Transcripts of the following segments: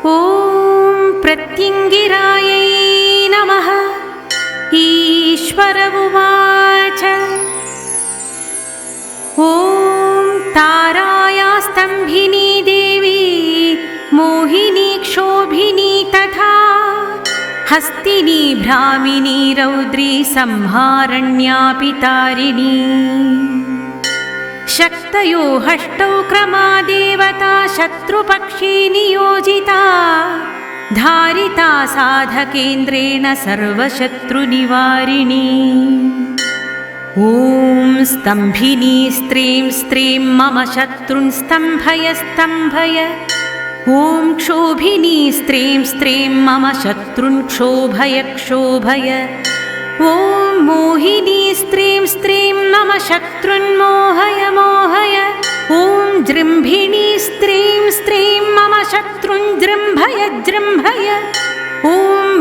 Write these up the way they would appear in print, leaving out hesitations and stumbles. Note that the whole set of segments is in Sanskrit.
ॐ प्रत्यङ्गिरायै नमः। ईश्वर उवाच ॐ तारायास्तम्भिनी देवी मोहिनी क्षोभिनी तथा हस्तिनी भ्रामिनी रौद्री संहारण्यापि तारिणी। शक्तयो हष्टौ क्रमा देवता शत्रुपक्षी नियोजिता धारिता साधकेन्द्रेण सर्वशत्रुनिवारिणी। ॐ स्तम्भिनी स्त्रीं स्त्रीं मम शत्रुन् स्तम्भय स्तम्भय। ॐ क्षोभिनी स्त्रीं स्त्रीं मम शत्रुन् क्षोभय क्षोभय। ॐ मोहिनी स्त्रीं स्त्रीं मम शत्रुन् मोहय मोहय। ॐ जृम्भिणी स्त्रीं स्त्रीं मम शत्रुन् जृम्भय जृम्भय। ॐ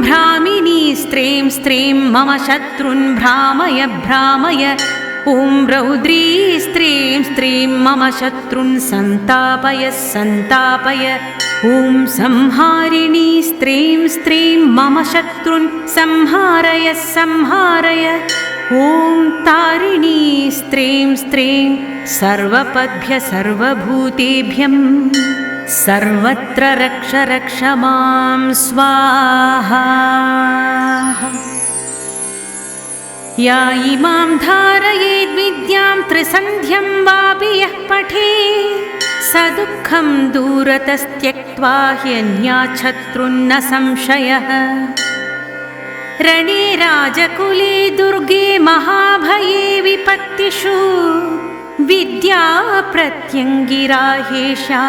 भ्रामिनी स्त्रीं स्त्रीं मम शत्रुन् भ्रामय भ्रामय। ॐ रौद्री स्त्रीं स्त्रीं मम शत्रुन् सन्तापय सन्तापय। ॐ संहारिणी स्त्रीं स्त्रीं मम शत्रुन् संहारय संहारय। ॐ तारिणी स्त्रीं स्त्रीं सर्वपद्भ्य सर्वभूतेभ्यं सर्वत्र रक्ष रक्ष मां स्वाहा। या इमां धारयेद्विद्यां त्रिसन्ध्यं वापि यः पठेत् स दुःखं दूरतस्त्यक्त्वा ह्यन्यात् शत्रुन्न संशयः। रणे राजकुले दुर्गे महाभये विपत्तिषु विद्या प्रत्यङ्गिरा ह्येषा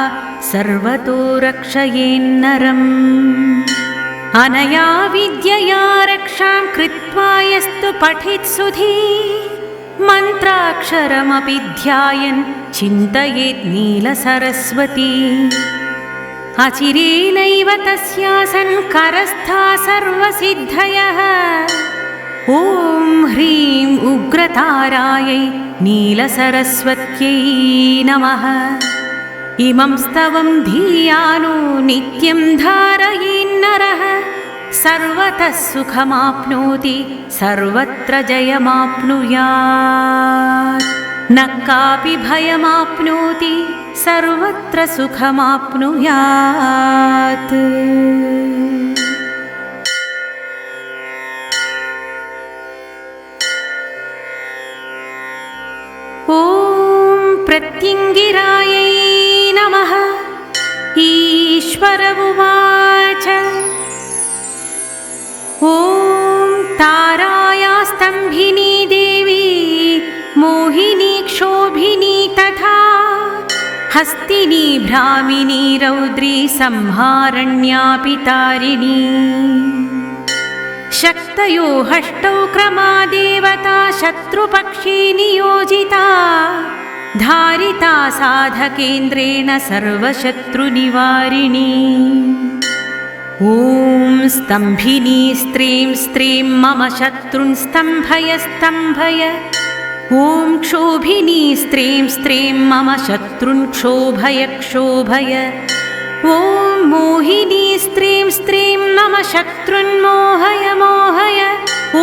सर्वतो रक्षयेन्नरम्। अनया विद्यया रक्षां कृत्वा यस्तु पठेत् सुधी मन्त्राक्षरमपि ध्यायन् चिन्तयेत् नीलसरस्वती। अचिरेणैव तस्यासन् करस्था सर्वसिद्धयः। ॐ ह्रीं उग्रतारायै नीलसरस्वत्यै नमः। इमं स्तवं धियानो नित्यं धारयेन्नरः सर्वतः सुखमाप्नोति सर्वत्र जयमाप्नुयात्। न कापि भयमाप्नोति सर्वत्र सुखमाप्नुयात्। ॐ प्रत्यङ्गिरायै नमः। ईश्वर उवाच ॐ तारायास्तम्भिनी देवी मोहिनी क्षोभिनी तथा हस्तिनी भ्रामिनी रौद्री संहारण्यापि तारिणी। शक्तयो हष्टौ क्रमा देवता शत्रुपक्षी नियोजिता धारिता साधकेन्द्रेण सर्वशत्रुनिवारिणी। ॐ स्तम्भिनी स्त्रीं स्त्रीं मम शत्रुन् स्तम्भय स्तम्भय। ॐ क्षोभिनी स्त्रीं स्त्रीं मम शत्रुन् क्षोभय क्षोभय। ॐ मोहिनी स्त्रीं स्त्रीं मम शत्रुन् मोहय मोहय। ॐ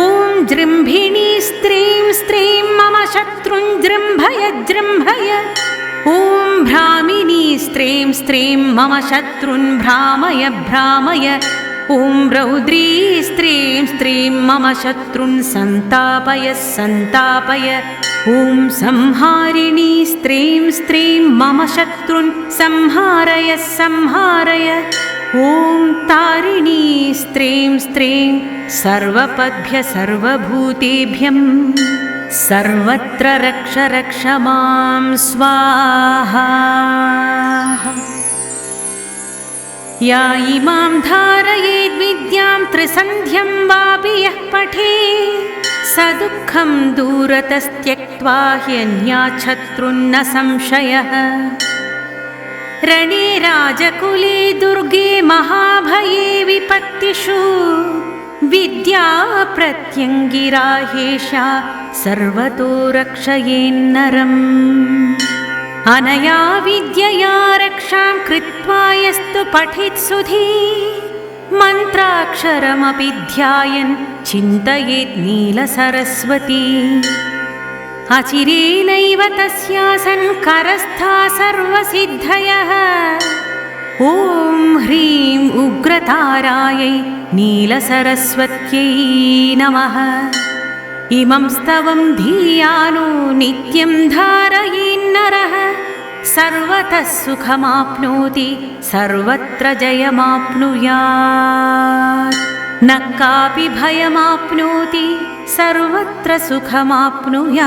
जृम्भिणी स्त्रीं स्त्रीं मम शत्रुन् जृम्भय जृम्भय। ॐ भ्रामिनी स्त्रीं स्त्रीं मम शत्रुन् भ्रामय भ्रामय। ॐ रौद्री स्त्रीं स्त्रीं मम शत्रुन् सन्तापय सन्तापय। ॐ संहारिणी स्त्रीं स्त्रीं मम शत्रुन् संहारय संहारय। ॐ तारिणी स्त्रीं स्त्रीं सर्वपद्भ्य सर्वभूतेभ्यं सर्वत्र रक्ष रक्ष मां स्वाहा। या इमां धारयेद्विद्यां त्रिसन्ध्यं वापि यः पठेत् स दुःखं दूरतस्त्यक्त्वा ह्यन्यात् शत्रुन्न संशयः। रणे राजकुले दुर्गे महाभये विपत्तिषु विद्या प्रत्यङ्गिरा ह्येषा सर्वतो रक्षयेन्नरम्। अनया विद्यया रक्षां कृत्वा यस्तु पठेत् सुधी मन्त्राक्षरमपि ध्यायन् चिन्तयेत् नीलसरस्वती अचिरेणैव तस्यासन् करस्था सर्वसिद्धयः ॐ ह्रीं उग्रतारायै नीलसरस्वत्यै नमः। इमं स्तवं धियानो नित्यं धारयेन्नरः सर्वतः सुखमाप्नोति सर्वत्र जयमाप्नुयात् न कापि भयमाप्नोति सर्वत्र सुखमाप्नुयात्।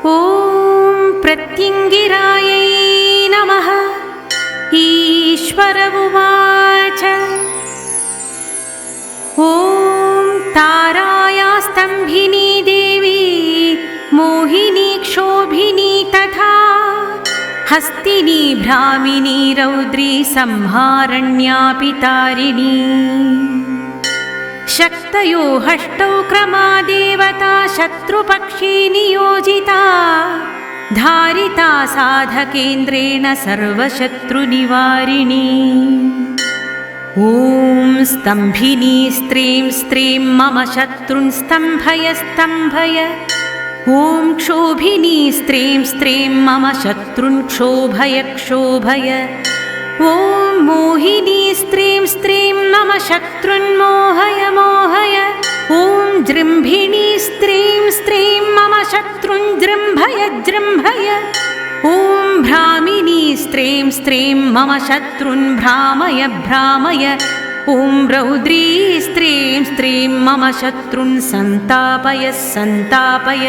ॐ प्रत्यङ्गिरायै नमः। ईश्वर उवाच ॐ तारायास्तम्भिनी देवी मोहिनी क्षोभिनी तथा हस्तिनी भ्रामिनी रौद्री संहारण्यापि तारिणी शक्तयो हष्टौ क्रमा देवता शत्रुपक्षी नियोजिता धारिता साधकेन्द्रेण सर्वशत्रुनिवारिणी ॐ स्तम्भिनी स्त्रीं स्त्रीं मम शत्रुन् स्तम्भय स्तम्भय ॐ क्षोभिनी स्त्रीं स्त्रीं मम शत्रुन् क्षोभय क्षोभय ॐ मोहिनी स्त्रीं स्त्रीं मम शत्रुन् मोहय मोहय ॐ जृम्भिणी स्त्रीं स्त्रीं मम शत्रुन् जृम्भय जृम्भय ॐ भ्रामिनी स्त्रीं स्त्रीं मम शत्रुन् भ्रामय भ्रामय ॐ रौद्री स्त्रीं स्त्रीं मम शत्रुन् सन्तापय सन्तापय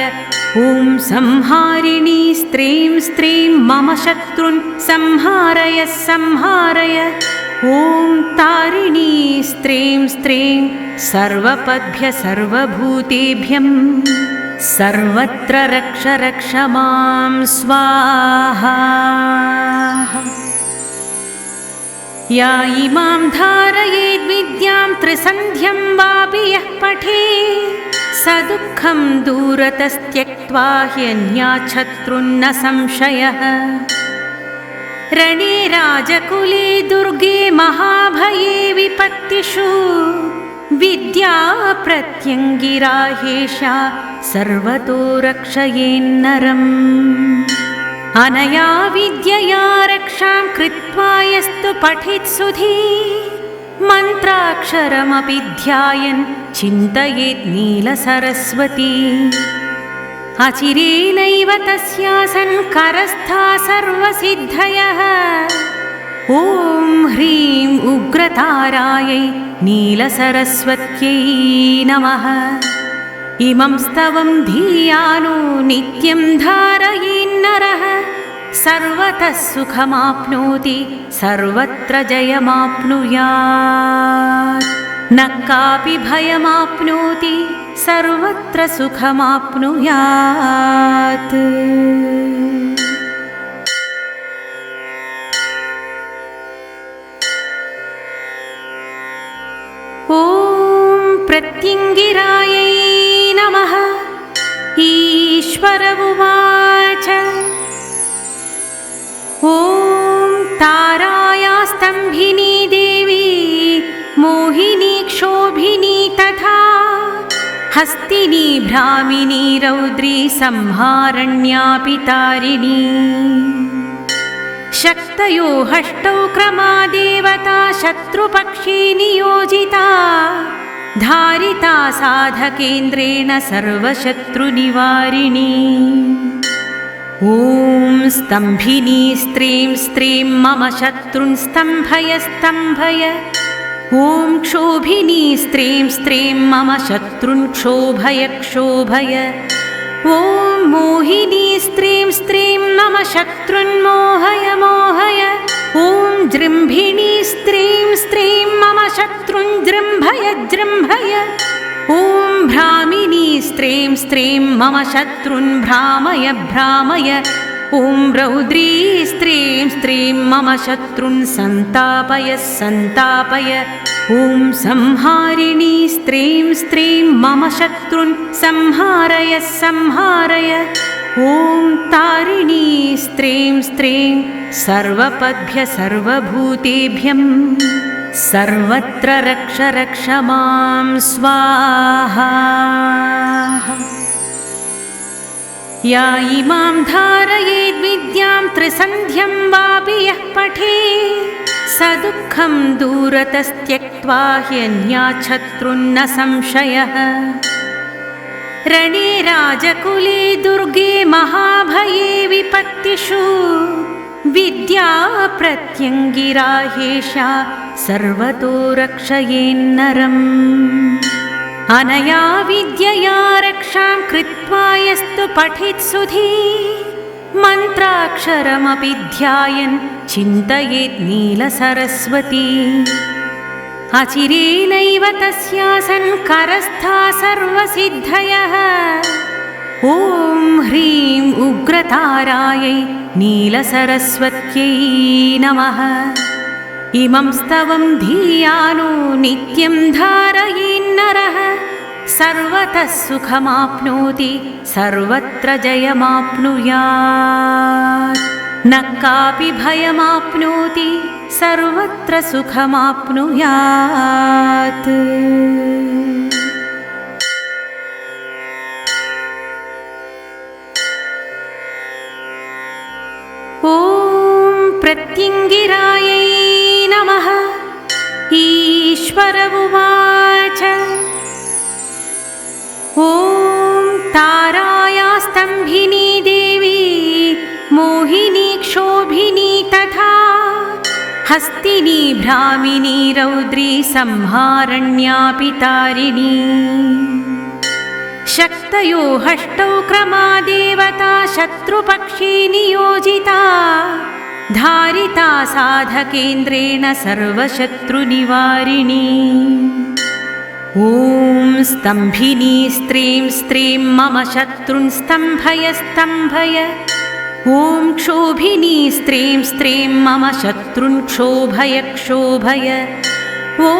ॐ संहारिणी स्त्रीं स्त्रीं मम शत्रुन् संहारय संहारय ॐ तारिणी स्त्रीं स्त्रीं सर्वपद्भ्य सर्वभूतेभ्यं सर्वत्र रक्ष रक्ष मां स्वाहा। या इमां धारयेद्विद्यां त्रिसन्ध्यं वापि यः पठेत् स दुःखं दूरतस्त्यक्त्वा ह्यन्यात् शत्रुन्न संशयः। रणे राजकुले दुर्गे महाभये विपत्तिषु विद्या प्रत्यङ्गिरा ह्येषा सर्वतो रक्षयेन्नरम्। अनया विद्यया रक्षां कृत्वा यस्तु पठेत् सुधी मन्त्राक्षरमपि ध्यायन् चिन्तयेत् नीलसरस्वती अचिरेणैव तस्यासन् करस्था सर्वसिद्धयः ॐ ह्रीं उग्रतारायै नीलसरस्वत्यै नमः। इमं स्तवं धियानो नित्यं धारयेन्नरः सर्वतः सुखमाप्नोति सर्वत्र जयमाप्नुयात् न कापि भयमाप्नोति सर्वत्र सुखमाप्नुयात्। ॐ प्रत्यङ्गिरायै नमः। ईश्वर उवाच ॐ तारायास्तम्भिनी देवी मोहिनी क्षोभिनी तथा हस्तिनी भ्रामिनी रौद्री संहारण्यापि तारिणी शक्तयो हष्टौ क्रमा देवता शत्रुपक्षी नियोजिता धारिता साधकेन्द्रेण सर्वशत्रुनिवारिणी ॐ स्तम्भिनी स्त्रीं स्त्रीं मम शत्रुन् स्तम्भय स्तम्भय ॐ क्षोभिनी स्त्रीं स्त्रीं मम शत्रुन् क्षोभय क्षोभय ॐ मोहिनी स्त्रीं स्त्रीं मम शत्रुन् मोहय मोहय ॐ जृम्भिणी स्त्रीं स्त्रीं मम शत्रुन् जृम्भय जृम्भय ॐ भ्रामिनी स्त्रीं स्त्रीं मम शत्रुन् भ्रामय भ्रामय ॐ रौद्री स्त्रीं स्त्रीं मम शत्रुन् सन्तापय सन्तापय ॐ संहारिणी स्त्रीं स्त्रीं मम शत्रुन् संहारय संहारय। ॐ तारिणी स्त्रीं स्त्रीं सर्वपद्भ्य सर्वभूतेभ्यं सर्वत्र रक्ष रक्ष मां स्वाहा। या इमां धारयेद्विद्यां त्रिसन्ध्यं वापि यः पठेत् स दुःखं दूरतस्त्यक्त्वा ह्यन्यात् शत्रुन्न संशयः। रणे राजकुले दुर्गे महाभये विपत्तिषु विद्या प्रत्यङ्गिरा ह्येषा सर्वतो रक्षयेन्नरम्। अनया विद्यया रक्षां कृत्वा यस्तु पठेत् सुधी मन्त्राक्षरमपि ध्यायन् चिन्तयेत् नीलसरस्वती। अचिरेणैव तस्यासन् करस्था सर्वसिद्धयः। ॐ ह्रीं उग्रतारायै नीलसरस्वत्यै नमः। इमं स्तवं धियानो नित्यं धारयेन्नरः सर्वतः सुखमाप्नोति सर्वत्र जयमाप्नुयात्। न कापि भयमाप्नोति सर्वत्र सुखमाप्नुयात्। ॐ प्रत्यङ्गिरायै नमः। ईश्वर उवाच ॐ ताराया स्तम्भिनी देवी मोहिनी क्षोभिनी तथा हस्तिनी भ्रामिनी रौद्री संहारण्यापि तारिणी। शक्तयो हष्टौ क्रमा देवता शत्रुपक्षे नियोजिता धारिता साधकेन्द्रेण सर्वशत्रुनिवारिणी। ॐ स्तम्भिनी स्त्रीं स्त्रीं मम शत्रुन् स्तम्भय स्तम्भय। ॐ क्षोभिनी स्त्रीं स्त्रीं मम शत्रुन् क्षोभय क्षोभय। ॐ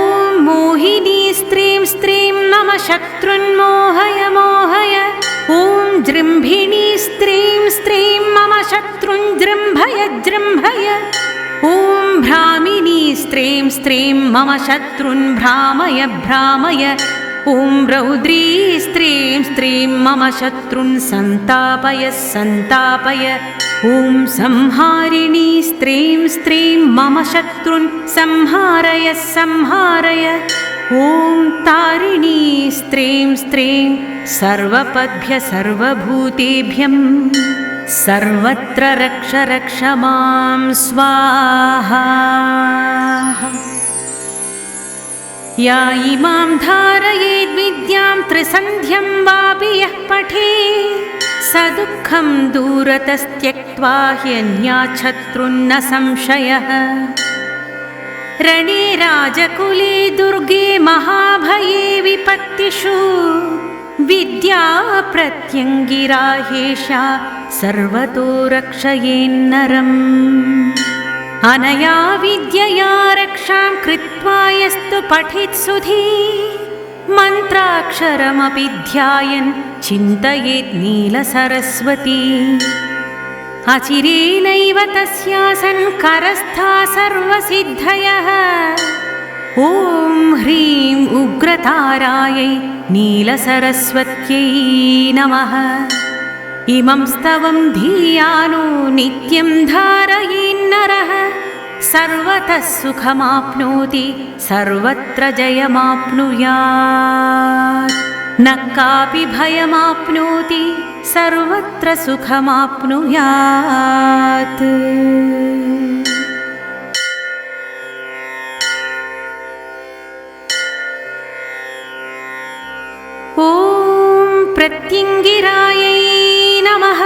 मोहिनी स्त्रीं स्त्रीं मम शत्रुन् मोहय मोहय। ॐ जृम्भिणी स्त्रीं स्त्रीं मम शत्रुन् जृम्भय जृम्भय। ॐ भ्रामिनी स्त्रीं स्त्रीं मम शत्रुन् भ्रामय भ्रामय। ॐ रौद्री स्त्रीं स्त्रीं मम शत्रुन् सन्तापय सन्तापय। ॐ संहारिणी स्त्रीं स्त्रीं मम शत्रुन् संहारय संहारय। ॐ तारिणी स्त्रीं स्त्रीं सर्वपद्भ्य सर्वभूतेभ्यं सर्वत्र रक्ष रक्ष मां स्वाहा। या इमां धारयेद्विद्यां त्रिसन्ध्यं वापि यः पठेत् स दुःखं दूरतस्त्यक्त्वा ह्यन्यात् शत्रुन्न संशयः। रणे राजकुले दुर्गे महाभये विपत्तिषु विद्या प्रत्यङ्गिरा ह्येषा सर्वतो रक्षयेन्नरम्। अनया विद्यया रक्षां कृत्वा यस्तु पठेत् सुधी मन्त्राक्षरमपि ध्यायन् चिन्तयेत् नीलसरस्वती। अचिरेणैव तस्यासन् करस्था सर्वसिद्धयः। ॐ ह्रीं उग्रतारायै नीलसरस्वत्यै नमः। इमं स्तवं धियानो नित्यं धारयेन्नरः सर्वतः सुखमाप्नोति सर्वत्र जयमाप्नुयात्। न कापि भयमाप्नोति सर्वत्र सुखमाप्नुयात्। ॐ प्रत्यङ्गिरायै नमः।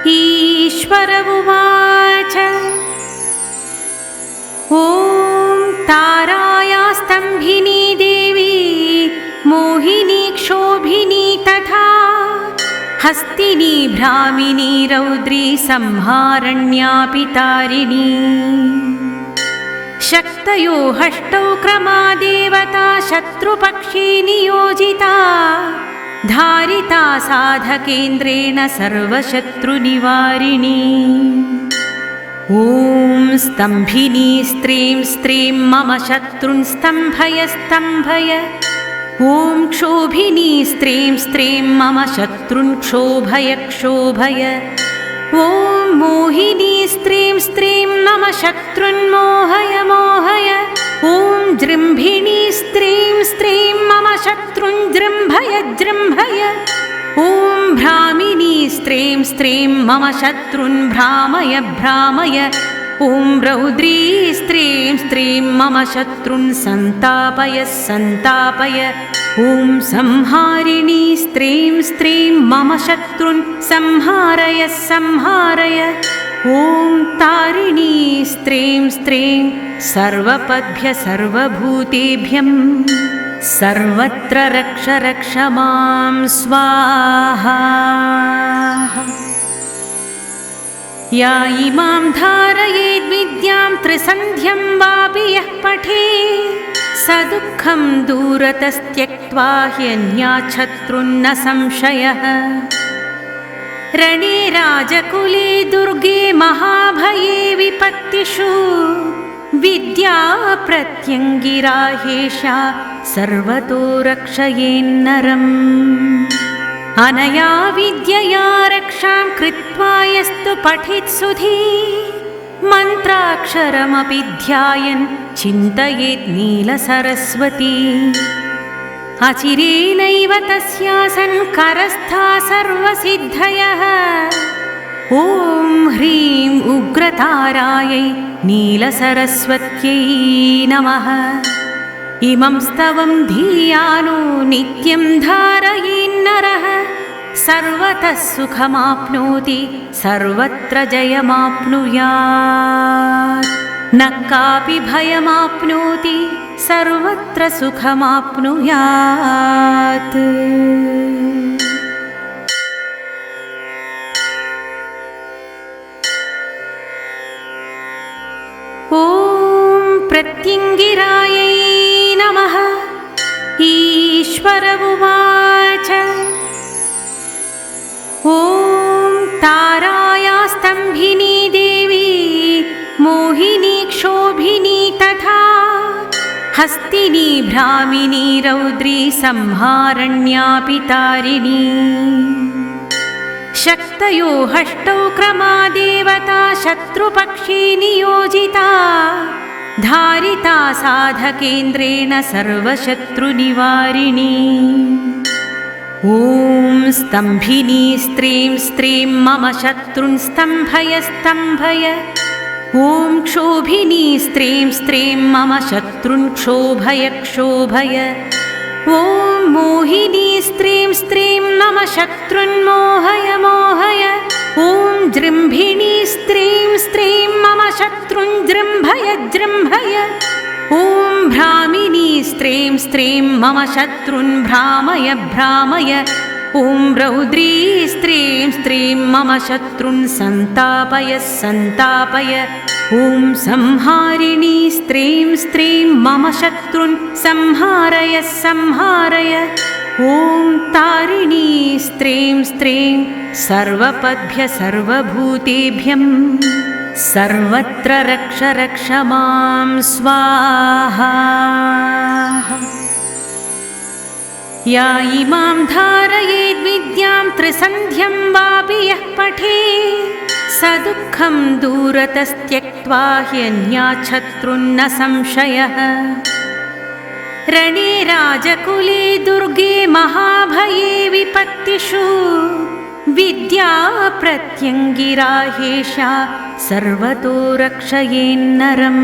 ईश्वर उवाच ॐ ताराया स्तम्भिनी देवी मोहिनी क्षोभिनी तथा हस्तिनी भ्रामिनी रौद्री संहारण्यापि तारिणी। शक्तयो हष्टौ क्रमा देवता शत्रुपक्षे नियोजिता धारिता साधकेन्द्रेण सर्वशत्रुनिवारिणी ॐ स्तम्भिनी स्त्रीं स्त्रीं मम शत्रुन् स्तम्भय स्तम्भय ॐ क्षोभिनी स्त्रीं स्त्रीं मम शत्रुन् क्षोभय क्षोभय ॐ मोहिनी स्त्रीं स्त्रीं मम शत्रुन् मोहय मोहय ॐ जृम्भिणी स्त्रीं स्त्रीं मम शत्रुन् जृम्भय जृम्भय ॐ भ्रामिनी स्त्रीं स्त्रीं मम शत्रुन् भ्रामय भ्रामय ॐ रौद्री स्त्रीं स्त्रीं मम शत्रुन् सन्तापय सन्तापय ॐ संहारिणी स्त्रीं स्त्रीं मम शत्रुन् संहारय संहारय ॐ तारिणी स्त्रीं स्त्रीं सर्वपद्भ्य सर्वभूतेभ्यं सर्वत्र रक्ष रक्ष मां स्वाहा या इमां धारयेद्विद्यां त्रिसन्ध्यं वापि यः पठेत् स दुःखं दूरतस्त्यक्त्वा ह्यन्यात् शत्रुन्न संशयः रणे राजकुले दुर्गे महाभये विपत्तिषु विद्या प्रत्यङ्गिरा ह्येषा सर्वतो रक्षयेन्नरम् अनया विद्यया रक्षां कृत्वा यस्तु पठेत् सुधी मन्त्राक्षरमपि ध्यायन् चिन्तयेत् नीलसरस्वती अचिरेणैव तस्यासन् करस्था सर्वसिद्धयः ॐ ह्रीं उग्रतारायै नीलसरस्वत्यै नमः इमं स्तवं धियानो नित्यं धारयेन्नरः सर्वतः सुखमाप्नोति सर्वत्र जयमाप्नुयात् न कापि भयमाप्नोति सर्वत्र सुखमाप्नुयात् ॐ प्रत्यङ्गिरायै नमः ईश्वर उवाच ॐ ताराया स्तम्भिनी देवी मोहिनी क्षोभिनी तथा हस्तिनी भ्रामिनी रौद्री संहारण्यापि तारिणी शक्तयो हष्टौ क्रमा देवता शत्रुपक्षे नियोजिता धारिता साधकेन्द्रेण सर्वशत्रुनिवारिणी ॐ स्तम्भिनी स्त्रीं स्त्रीं मम शत्रुन् स्तम्भय स्तम्भय ॐ क्षोभिनी स्त्रीं स्त्रीं मम शत्रुन् क्षोभय क्षोभय ॐ मोहिनी स्त्रीं स्त्रीं मम शत्रुन् मोहय मोहय ॐ जृम्भिणी स्त्रीं स्त्रीं मम शत्रुन् जृम्भय जृम्भय ॐ भ्रामिनी स्त्रीं स्त्रीं मम शत्रुन् भ्रामय भ्रामय ॐ रौद्री स्त्रीं स्त्रीं मम शत्रुन् सन्तापय सन्तापय ॐ संहारिणी स्त्रीं स्त्रीं मम शत्रुन् संहारय संहारय ॐ तारिणी स्त्रीं स्त्रीं सर्वपद्भ्य सर्वभूतेभ्यं सर्वत्र रक्ष रक्ष मां स्वाहा या इमां धारयेद्विद्यां त्रिसन्ध्यं वापि यः पठेत् स दुःखं दूरतस्त्यक्त्वा ह्यन्यात् शत्रुन्न संशयः रणे राजकुले दुर्गे महाभये विपत्तिषु विद्या प्रत्यङ्गिरा ह्येषा सर्वतो रक्षयेन्नरम्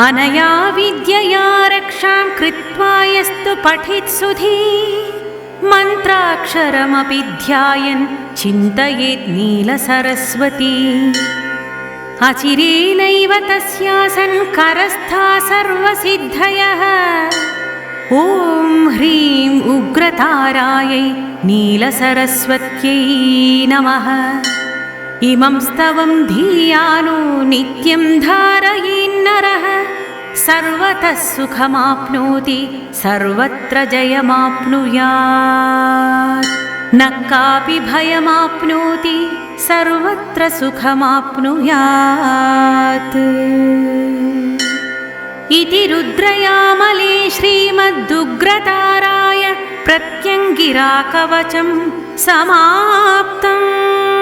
अनया विद्यया रक्षां कृत्वा यस्तु पठेत् सुधी मन्त्राक्षरमपि ध्यायन् चिन्तयेत् नीलसरस्वती अचिरेणैव तस्यासन् करस्था सर्वसिद्धयः ॐ ह्रीं उग्रतारायै नीलसरस्वत्यै नमः इमं स्तवं धियानो नित्यं धारयेन्नरः सर्वतः सुखमाप्नोति सर्वत्र जयमाप्नुयात् न कापि भयमाप्नोति सर्वत्र सुखमाप्नुयात् इति रुद्रयामले श्रीमदुग्रताराय प्रत्यङ्गिराकवचं समाप्तम्।